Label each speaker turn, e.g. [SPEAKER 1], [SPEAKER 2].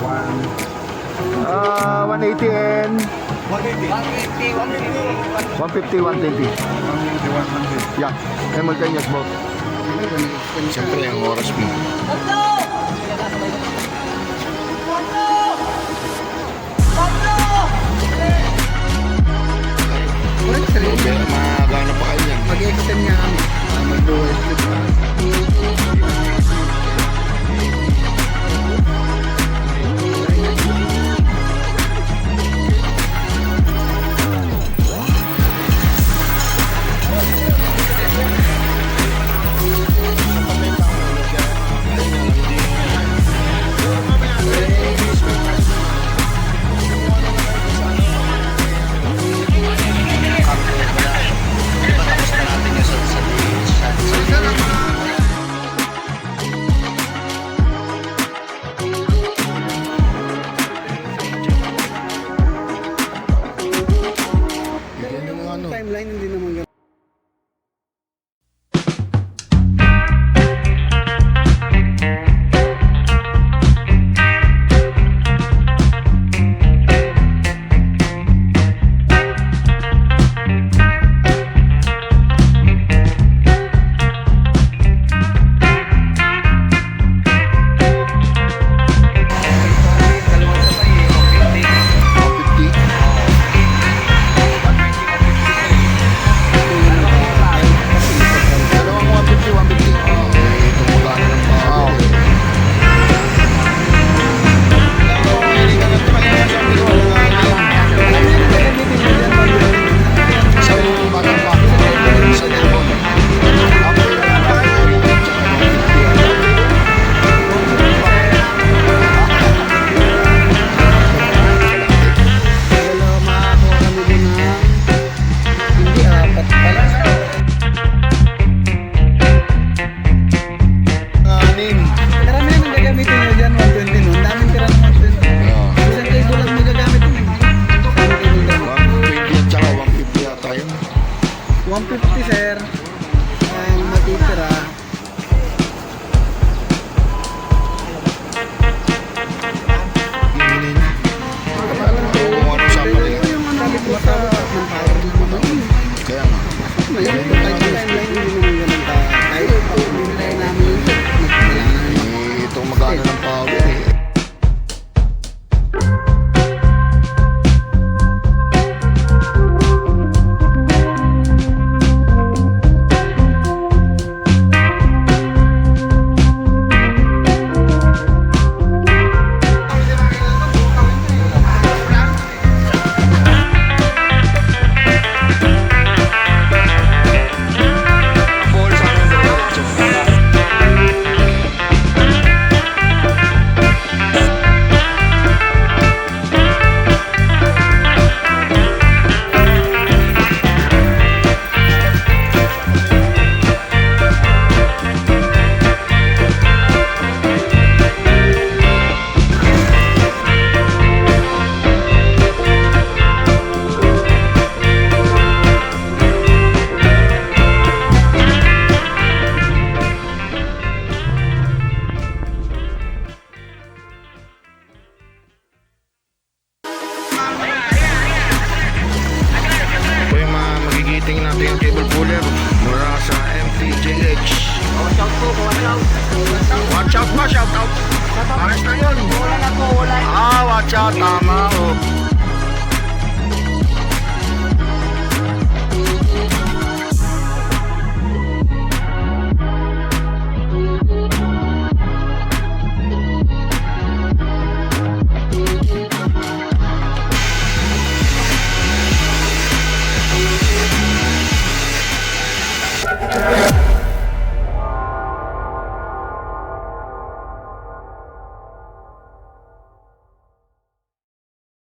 [SPEAKER 1] 180 and
[SPEAKER 2] 150,
[SPEAKER 1] 150, 120. Yeah, simultaneous both.
[SPEAKER 3] Siyempre, ang oras mo. Magana pa kayo yan.
[SPEAKER 2] Mag-extend niya kami. Mag-dual split pa. Timeline hindi naman ganun. Sir, ang matitira yung ano dito sa ng power dito ba?
[SPEAKER 3] Kaya nga.
[SPEAKER 2] Mayroon pa tayo timeline hindi naman ganun tayo. Hindi na namin yun.
[SPEAKER 3] Itong magana ng power eh. Magigiting natin yung cable puller mula sa MTJH.
[SPEAKER 2] Watch out po, watch out.
[SPEAKER 3] Watch out ba? Shout out. Pares na yun.
[SPEAKER 2] Wala na po, wala.
[SPEAKER 3] Watch out. Tama. Oh.